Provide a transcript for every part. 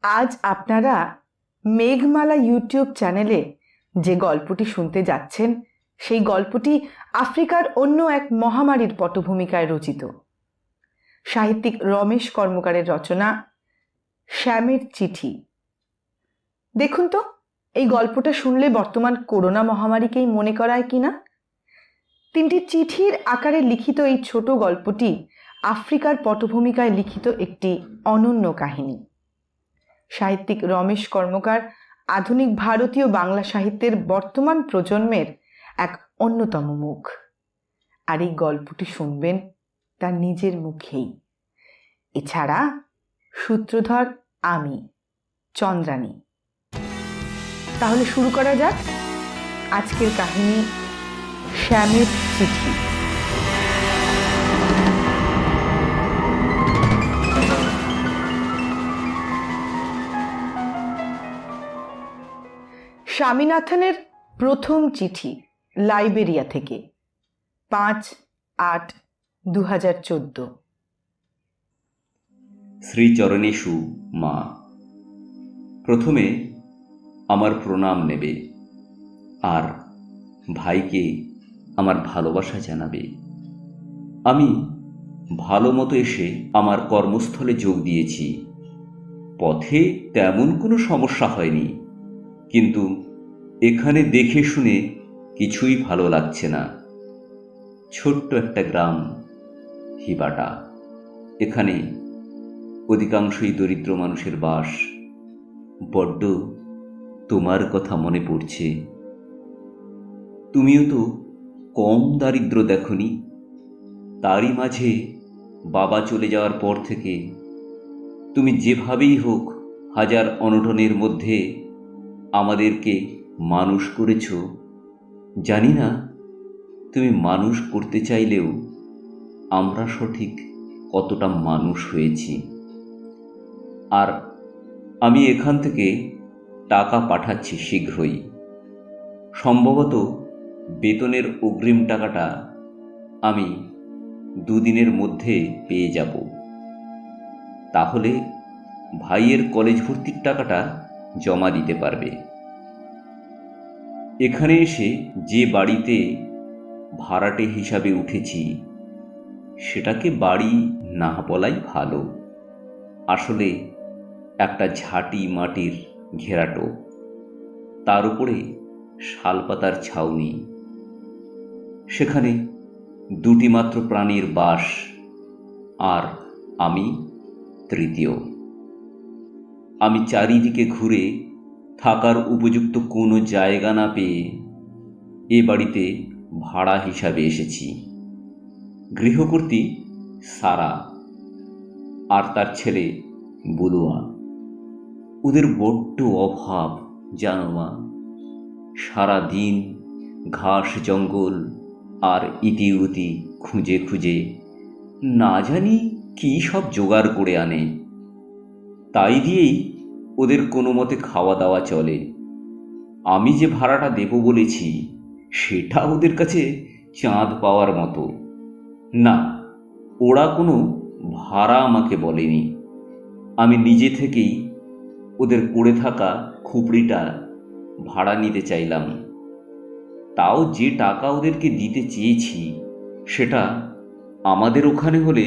আজ আপনারা মেঘমালা ইউটিউব চ্যানেলে যে গল্পটি শুনতে যাচ্ছেন সেই গল্পটি আফ্রিকার অন্য এক মহামারীর পটভূমিকায় রচিত। সাহিত্যিক রমেশ কর্মকারের রচনা শ্যামের চিঠি। দেখুন তো এই গল্পটা শুনলে বর্তমান করোনা মহামারীকেই মনে করায় কিনা। তিনটি চিঠির আকারে লিখিত এই ছোট গল্পটি আফ্রিকার পটভূমিকায় লিখিত একটি অনন্য কাহিনী। সাহিত্যিক রমেশ কর্মকার আধুনিক ভারতীয় বাংলা সাহিত্যের বর্তমান প্রজন্মের এক অন্যতম মুখ, আর এই গল্পটি শুনবেন তার নিজের মুখেই। এছাড়া সূত্রধর আমি, চন্দ্রানী। তাহলে শুরু করা যাক আজকের কাহিনী শ্যামের চিঠি। স্বামীনাথনের প্রথম চিঠি লাইবেরিয়া থেকে, 5/8/2014। শ্রীচরণেষু মা, প্রথমে আমার প্রণাম নেবে আর ভাইকে আমার ভালোবাসা জানাবে। আমি ভালো মতো এসে আমার কর্মস্থলে যোগ দিয়েছি। পথে তেমন কোনো সমস্যা হয়নি, কিন্তু এখানে দেখে শুনে কিছুই ভালো লাগছে না। ছোট্ট একটা গ্রাম হিবাটা, এখানে অধিকাংশই দরিদ্র মানুষের বাস। বড্ড তোমার কথা মনে পড়ছে। তুমিও তো কম দারিদ্র দেখনি। তারই মাঝে বাবা চলে যাওয়ার পর থেকে তুমি যেভাবেই হোক হাজার অনটনের মধ্যে আমাদেরকে মানুষ করেছ। জানি না তুমি মানুষ করতে চাইলেও আমরা সঠিক কতটা মানুষ হয়েছি। আর আমি এখান থেকে টাকা পাঠাচ্ছি শীঘ্রই। সম্ভবত বেতনের অগ্রিম টাকাটা আমি 2 দিনের মধ্যে পেয়ে যাব। তাহলে ভাইয়ের কলেজ ভর্তির টাকাটা জমা দিতে পারবে। এখানে এসে যে বাড়িতে ভাড়াটে হিসাবে উঠেছি সেটাকে বাড়ি না বলাই ভালো। আসলে একটা ঝাঁটি মাটির ঘেরাটো, তার উপরে শালপাতার ছাউনি। সেখানে 2টি মাত্র প্রাণীর বাস, আর আমি তৃতীয়। আমি চারিদিকে ঘুরে থাকার উপযুক্ত কোনো জায়গা না পেয়ে এ বাড়িতে ভাড়া হিসাবে এসেছি। গৃহকর্ত্রী সারা আর তার ছেলে বুলুয়া। ওদের বড্ড অভাব জানো মা। সারা দিন ঘাস জঙ্গল আর ইতিউতি খুঁজে খুঁজে না জানি কী সব জোগাড় করে আনে। তাই দিয়েই ওদের কোনো মতে খাওয়া দাওয়া চলে। আমি যে ভাড়াটা দেব বলেছি সেটা ওদের কাছে চাঁদ পাওয়ার মতো না। ওরা কোনো ভাড়া আমাকে বলেনি। আমি নিজে থেকেই ওদের পড়ে থাকা খুপড়িটা ভাড়া নিতে চাইলাম। তাও যে টাকা ওদেরকে দিতে চেয়েছি সেটা আমাদের ওখানে হলে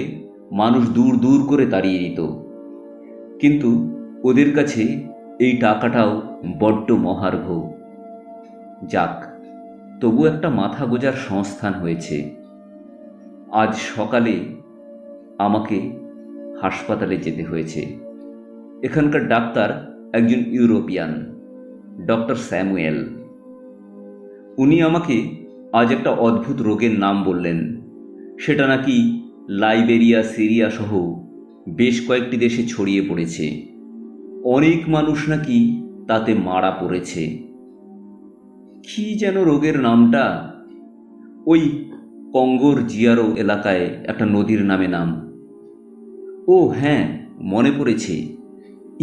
মানুষ দূর দূর করে তাড়িয়ে দিত, কিন্তু ওদের কাছে এই টাকাটাও বড্ড মহার্ঘ। যাক, তবু একটা মাথা গোজার সংস্থান হয়েছে। আজ সকালে আমাকে হাসপাতালে যেতে হয়েছে। এখানকার ডাক্তার একজন ইউরোপিয়ান, ডক্টর স্যামুয়েল। উনি আমাকে আজ একটা অদ্ভুত রোগের নাম বললেন। সেটা নাকি লাইবেরিয়া, সিরিয়া সহ বেশ কয়েকটি দেশে ছড়িয়ে পড়েছে। অনেক মানুষ নাকি তাতে মারা পড়েছে। কি যেন রোগের নামটা? ওই কঙ্গোর জিয়ারো এলাকায় একটা নদীর নামে নাম। ও হ্যাঁ, মনে পড়েছে,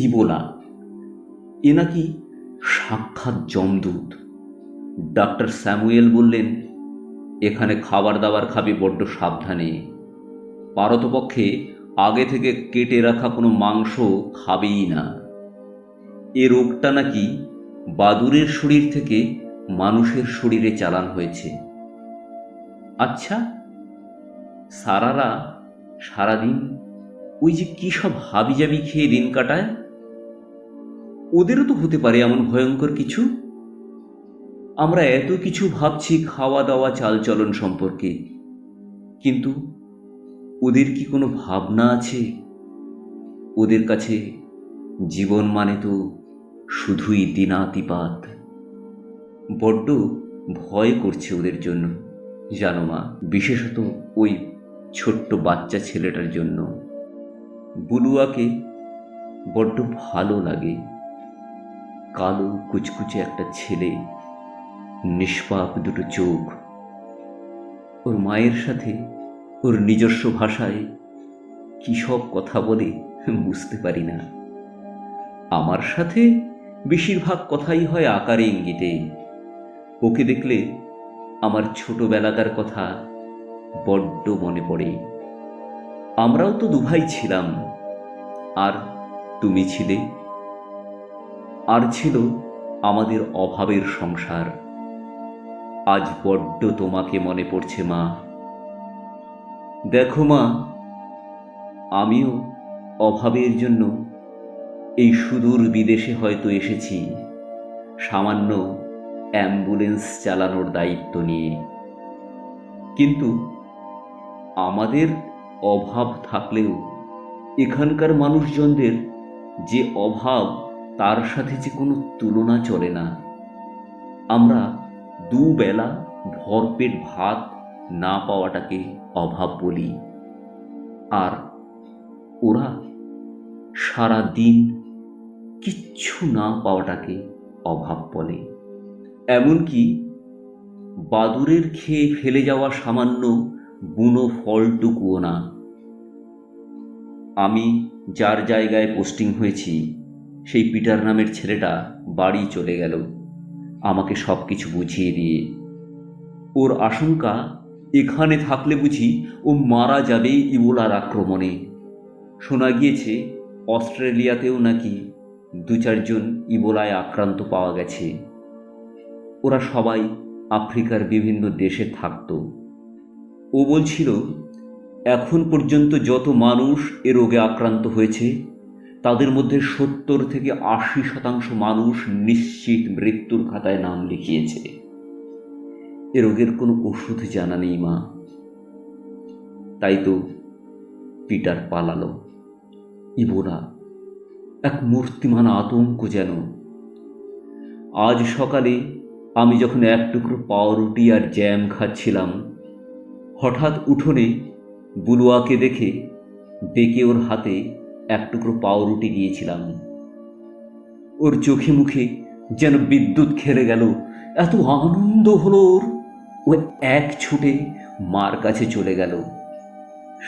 ইবোলা। এ নাকি সাক্ষাৎ যমদূত। ডাক্তার স্যামুয়েল বললেন, এখানে খাবার দাবার খাবে বড্ড সাবধানে। পারতপক্ষে আগে থেকে কেটে রাখা কোনো মাংস খাবেই না। এ রোগটা নাকি বাদুড়ের শরীর থেকে মানুষের শরীরে চালান হয়েছে। আচ্ছা, সারারা সারাদিন ওই যে কী সব হাবিজাবি খেয়ে দিন কাটায়, ওদেরও তো হতে পারে এমন ভয়ঙ্কর কিছু। আমরা এত কিছু ভাবছি খাওয়া দাওয়া চালচলন সম্পর্কে, কিন্তু ওদের কি কোনো ভাবনা আছে? ওদের কাছে জীবন মানে তো শুধুই দিনাতিপাত। বড্ড ভয় করছে ওদের জন্য, জানো মা, বিশেষত ওই ছোট্ট বাচ্চা ছেলেটার জন্য। বুলুয়াকে বড্ড ভালো লাগে। কালো কুচকুচে একটা ছেলে, নিষ্পাপ দুটো চোখ। ওর মায়ের সাথে ওর নিজস্ব ভাষায় কী সব কথা বলে বুঝতে পারি না। আমার সাথে বেশিরভাগ কথাই হয় আকারে ইঙ্গিতে। ওকে দেখলে আমার ছোটবেলাকার কথা বড্ড মনে পড়ে। আমরাও তো দুভাই ছিলাম, আর তুমি ছিলে, আর ছিল আমাদের অভাবের সংসার। আজ বড্ড তোমাকে মনে পড়ছে মা। দেখো মা, আমিও অভাবের জন্য এই সুদূর বিদেশে হয়তো এসেছি সামান্য অ্যাম্বুলেন্স চালানোর দায়িত্ব নিয়ে, কিন্তু আমাদের অভাব থাকলেও এখানকার মানুষজনদের যে অভাব, তার সাথে যে কোনো তুলনা চলে না। আমরা দুবেলা ভরপেট ভাত না পাওয়াটাকে অভাব বলি, আর ওরা সারা দিন কিচ্ছু না পাওয়াটাকে অভাব বলে। এমনকি বাদুড়ের খেয়ে ফেলে যাওয়া সামান্য বুনো ফলটুকুও না। আমি যার জায়গায় পোস্টিং হয়েছি, সেই পিটার নামের ছেলেটা বাড়ি চলে গেল আমাকে সব কিছু বুঝিয়ে দিয়ে। ওর আশঙ্কা এখানে থাকলে বুঝি ও মারা যাবে ইবোলার আক্রমণে। শোনা গিয়েছে অস্ট্রেলিয়াতেও নাকি 2-4 জন ইবোলায় আক্রান্ত পাওয়া গেছে। ওরা সবাই আফ্রিকার বিভিন্ন দেশে থাকত। ও বলছিল এখন পর্যন্ত যত মানুষ এ রোগে আক্রান্ত হয়েছে, তাদের মধ্যে 70 থেকে 80% মানুষ নিশ্চিত মৃত্যুর খাতায় নাম লিখিয়েছে। এ রোগের কোনো ওষুধ জানা নেই মা। তাই তো পিটার পালালো। ইবোলা এক মূর্তিমান আতঙ্ক যেন। আজ সকালে আমি যখন এক টুকরো পাউরুটি আর জ্যাম খাচ্ছিলাম, হঠাৎ উঠোনে বুলুয়াকে দেখে ডেকে ওর হাতে এক টুকরো পাউরুটি দিয়েছিলাম। ওর চোখে মুখে যেন বিদ্যুৎ খেলে গেল, এত আনন্দ হলো ওর। ও এক ছুটে মার কাছে চলে গেল।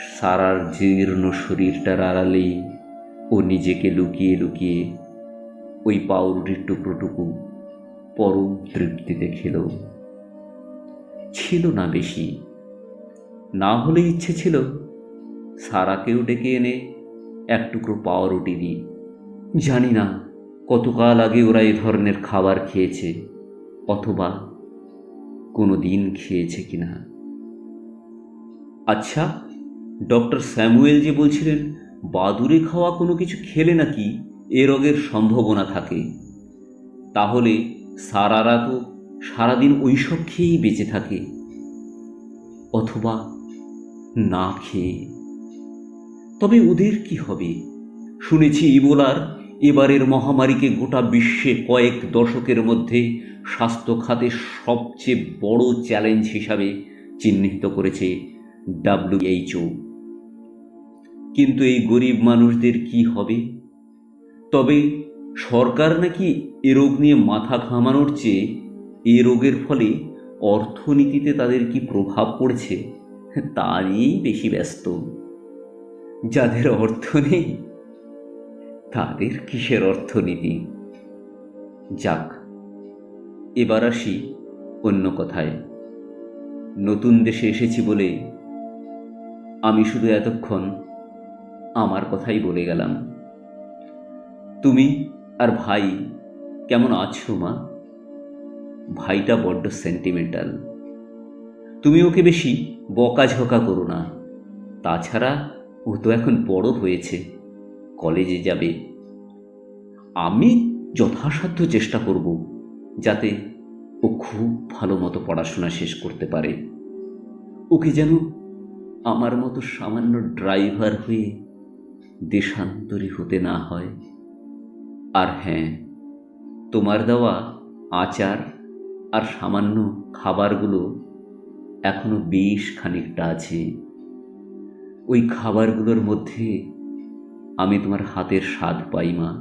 সারার জীর্ণ শরীরটার আড়ালেই ও নিজেকে লুকিয়ে লুকিয়ে ওই পাউরুটির টুকরোটুকু পরম তৃপ্তিতে খেল। ছিল না বেশি, না হলে ইচ্ছে ছিল সারাকেও ডেকে এনে এক টুকরো পাউরুটি দিই। জানি না কতকাল আগে ওরা এ ধরনের খাবার খেয়েছে, অথবা কোনো দিন খেয়েছে কিনা। আচ্ছা, ডক্টর স্যামুয়েল যে বলছিলেন বাদুড়ে খাওয়া কোনো কিছু খেলে নাকি এ রোগের সম্ভাবনা থাকে, তাহলে সারারা তো সারাদিন ওইসব খেয়েই বেঁচে থাকে, অথবা না খেয়ে। তবে ওদের কি হবে? শুনেছি ইবোলার এবারের মহামারীকে গোটা বিশ্বে কয়েক দশকের মধ্যে স্বাস্থ্য খাতে সবচেয়ে বড় চ্যালেঞ্জ হিসাবে চিহ্নিত করেছে WHO। কিন্তু এই গরিব মানুষদের কি হবে? তবে সরকার নাকি এ রোগ নিয়ে মাথা ঘামানোর চেয়ে এ রোগের ফলে অর্থনীতিতে তাদের কি প্রভাব পড়ছে তা নিয়েই বেশি ব্যস্ত। যাদের অর্থ নেই তাদের কিসের অর্থনীতি? যাক, এবার আসি অন্য কথায়। নতুন দেশে এসেছি বলে আমি শুধু এতক্ষণ আমার কথাই বলে গেলাম। তুমি আর ভাই কেমন আছো মা? ভাইটা বড্ড সেন্টিমেন্টাল। তুমি ওকে বেশি বকাঝকা করো না। তাছাড়া ও তো এখন বড় হয়েছে, কলেজে যাবে। আমি যথাসাধ্য চেষ্টা করব যাতে ও খুব ভালো মতো পড়াশোনা শেষ করতে পারে। ওকে যেন আমার মতো সামান্য ড্রাইভার হয়ে দেশান্তরী হতে না হয়। আর হ্যাঁ, তোমার দেওয়া আচার আর সামান্য খাবারগুলো এখনো বেশ খানিকটা আছে। ওই খাবারগুলোর মধ্যে আমি তোমার হাতের স্বাদ পাই মা।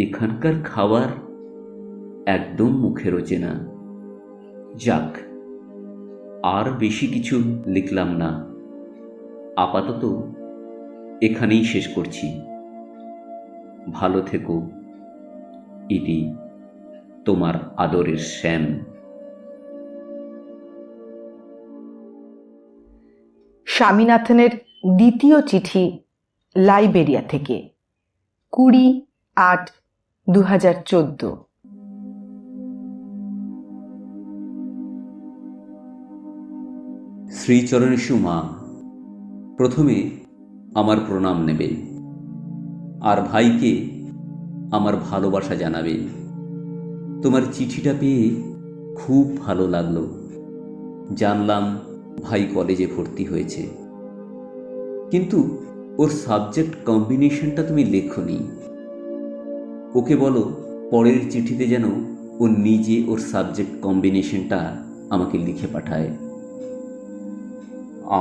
এখানকার খাবার একদম মুখে রোচে না। যাক, আর বেশি কিছু লিখলাম না, আপাতত এখানেই শেষ করছি। ভালো থেকো। ইতি, তোমার আদরের শ্যাম। স্বামীনাথনের দ্বিতীয় চিঠি লাইবেরিয়া থেকে, 20/8/2014। শ্রীচরণেষু মা, প্রথমে আমার প্রণাম নেবে, আর ভাইকে আমার ভালোবাসা জানাবে। তোমার চিঠিটা পেয়ে খুব ভালো লাগলো। জানলাম ভাই কলেজে ভর্তি হয়েছে, কিন্তু ওর সাবজেক্ট কম্বিনেশনটা তুমি লেখনি। ওকে বলো পরের চিঠিতে যেন ও নিজে ওর সাবজেক্ট কম্বিনেশনটা আমাকে লিখে পাঠায়।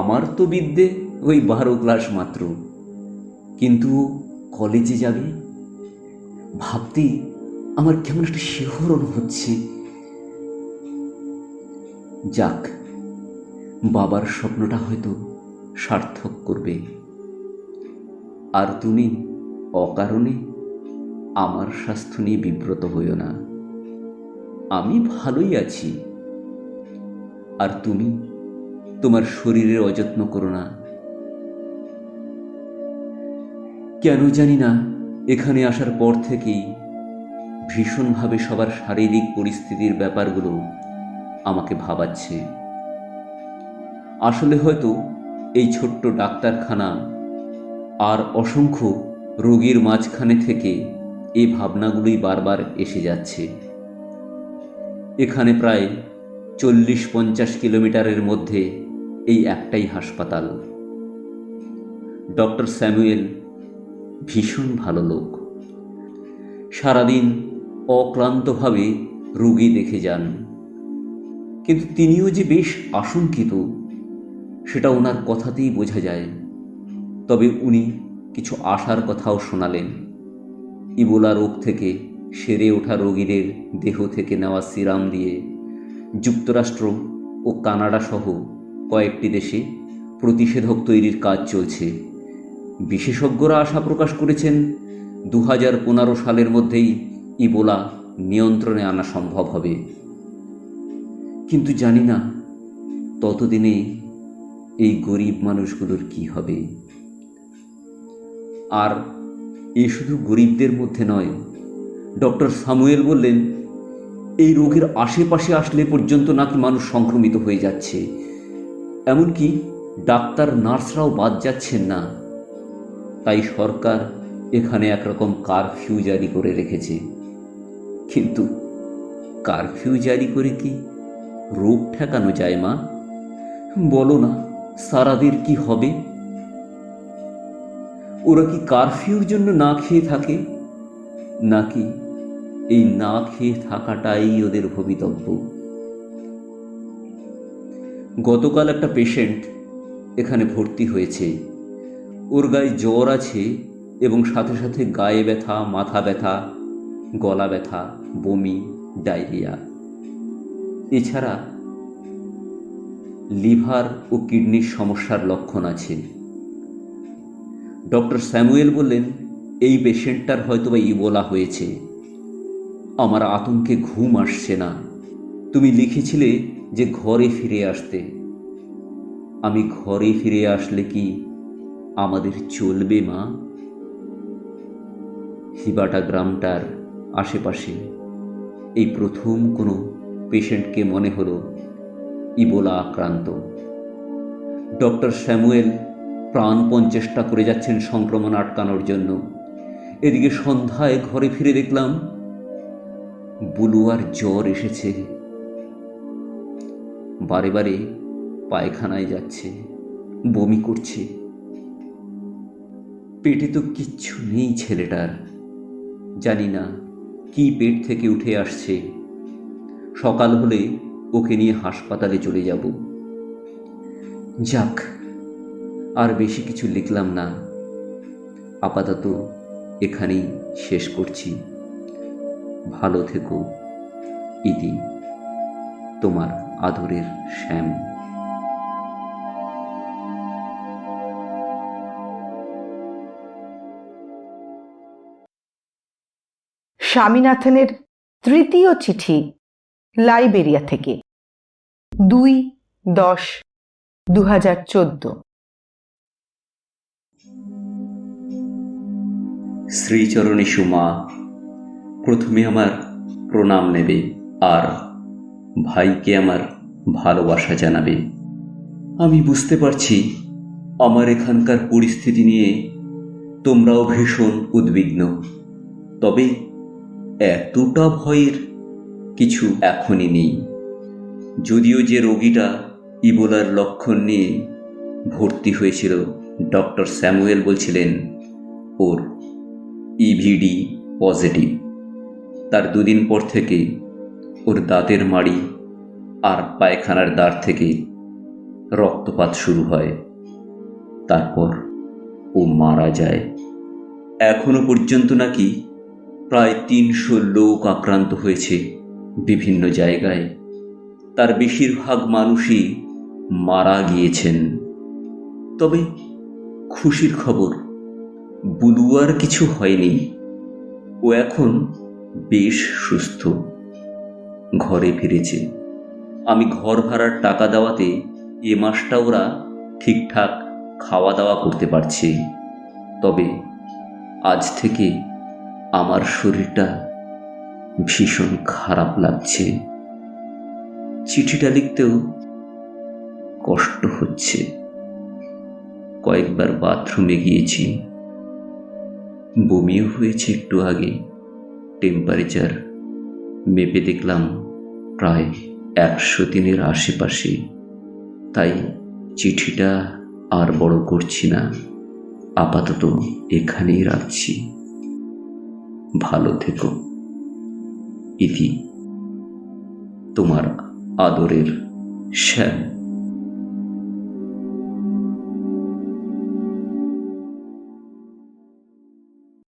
আমার তো বিদ্যে ওই 12 ক্লাস মাত্র, কিন্তু ও কলেজে যাবে ভাবতেই আমার কেমন একটা শিহরণ হচ্ছে। যাক, বাবার স্বপ্নটা হয়তো সার্থক করবে। আর তুমি অকারণে আমার স্বাস্থ্য নিয়ে বিব্রত হইও না। আমি ভালোই আছি, আর তুমি তোমার শরীরের অযত্ন করো না। কেন জানি না, এখানে আসার পর থেকেই ভীষণভাবে সবার শারীরিক পরিস্থিতির ব্যাপারগুলো আমাকে ভাবাচ্ছে। আসলে হয়তো এই ছোট্ট ডাক্তারখানা আর অসংখ্য রোগীর মাঝখানে থেকে এই ভাবনাগুলোই বারবার এসে যাচ্ছে। এখানে প্রায় 40-50 কিলোমিটারের মধ্যে এই একটাই হাসপাতাল। ডক্টর স্যামুয়েল ভীষণ ভালো লোক। সারাদিন অক্লান্তভাবে রোগী দেখে যান, কিন্তু তিনিও যে বেশ আশঙ্কিত সেটা ওনার কথাতেই বোঝা যায়। তবে উনি কিছু আশার কথাও শোনালেন। ইবোলা রোগ থেকে সেরে ওঠা রোগীদের দেহ থেকে নেওয়া সিরাম দিয়ে যুক্তরাষ্ট্র ও কানাডা সহ কয়েকটি দেশে প্রতিষেধক তৈরির কাজ চলছে। বিশেষজ্ঞরা আশা প্রকাশ করেছেন 2015 সালের মধ্যেই ইবোলা নিয়ন্ত্রণে আনা সম্ভব হবে। কিন্তু জানি না ততদিনে এই গরিব মানুষগুলোর কি হবে। আর এ শুধু গরিবদের মধ্যে নয়, ডক্টর সামুয়েল বললেন এই রোগের আশেপাশে আসলে পর্যন্ত নাকি মানুষ সংক্রমিত হয়ে যাচ্ছে। এমনকি ডাক্তার নার্সরাও বাদ যাচ্ছেন না। তাই সরকার এখানে একরকম কারফিউ জারি করে রেখেছে। কিন্তু কারফিউ জারি করে কি রোগ ঠেকানো যায় মা? বলো না, সারাদের কি হবে? ওরা কি কারফিউর জন্য না খেয়ে থাকে, নাকি এই না খেয়ে থাকাটাই ওদের ভবিতব্য? গতকাল একটা পেশেন্ট এখানে ভর্তি হয়েছে। ওর গায়ে জ্বর আছে এবং সাথে সাথে গায়ে ব্যথা, মাথা ব্যথা, গলা ব্যথা, বমি, ডায়রিয়া। এছাড়া লিভার ও কিডনির সমস্যার লক্ষণ আছে। ডক্টর স্যামুয়েল বললেন এই পেশেন্টটার হয়তোবা ইবোলা হয়েছে। আমার আতঙ্কে ঘুম আসছে না। তুমি লিখেছিলে যে ঘরে ফিরে আসতে। আমি ঘরে ফিরে আসলে কি আমাদের চলবে মা? হিবাটা গ্রামটার আশেপাশে এই প্রথম কোনো পেশেন্টকে মনে হলো ইবোলা আক্রান্ত। ডক্টর স্যামুয়েল প্রাণপণ চেষ্টা করে যাচ্ছেন সংক্রমণ আটকানোর জন্য। এদিকে সন্ধ্যায় ঘরে ফিরে দেখলাম বুলুয়ার জ্বর এসেছে, বারে বারে পায়খানায় যাচ্ছে, বমি করছে। পেটে তো কিচ্ছু নেই ছেলেটার, জানি না কি পেট থেকে উঠে আসছে। সকাল হলে ওকে নিয়ে হাসপাতালে চলে যাব। যাক, আর বেশি কিছু লিখলাম না, আপাতত এখানেই শেষ করছি। ভালো থেকো ইতি, তোমার আদরের শ্যাম। স্বামীনাথনের তৃতীয় চিঠি, লাইবেরিয়া থেকে, 2/10/2014। শ্রীচরণী সুমা, প্রথমে আমার প্রণাম নেবে আর ভাইকে আমার ভালোবাসা জানাবে। আমি বুঝতে পারছি আমার এখানকার পরিস্থিতি নিয়ে তোমরাও ভীষণ উদ্বিগ্ন, তবে এতটা ভয়ের কিছু এখনই নেই। যদিও যে রোগীটা ইবোলার লক্ষণ নিয়ে ভর্তি হয়েছিল, ডক্টর স্যামুয়েল বলছিলেন ওর ইভিডি পজিটিভ। তার 2 দিন পর থেকে ওর দাঁতের মাড়ি আর পায়খানার দ্বার থেকে রক্তপাত শুরু হয়, তারপর ও মারা যায়। এখনো পর্যন্ত নাকি প্রায় 300 লোক আক্রান্ত হয়েছে বিভিন্ন জায়গায়। তার বেশিরভাগ মানুষই মারা গিয়েছেন। তবে খুশির খবর, বুলুয়ার কিছু হয়নি। ও এখন বেশ সুস্থ, ঘরে ফিরেছে। আমি ঘর ভাড়ার টাকা দেওয়াতে এ মাসটা ওরা ঠিকঠাক খাওয়া দাওয়া করতে পারছে। তবে আজ থেকে আমার শরীরটা ভীষণ খারাপ লাগছে। চিঠিটা লিখতেও কষ্ট হচ্ছে। কয়েকবার বাথরুমে গিয়েছি, বমিও হয়েছে একটু আগে। টেম্পারেচার মেপে দেখলাম প্রায় 103-এর আশেপাশে। তাই চিঠিটা আর বড় করছি না, আপাতত এখানেই রাখছি। ভালো থেকো ইতি, তোমার আদরের শ্যাম।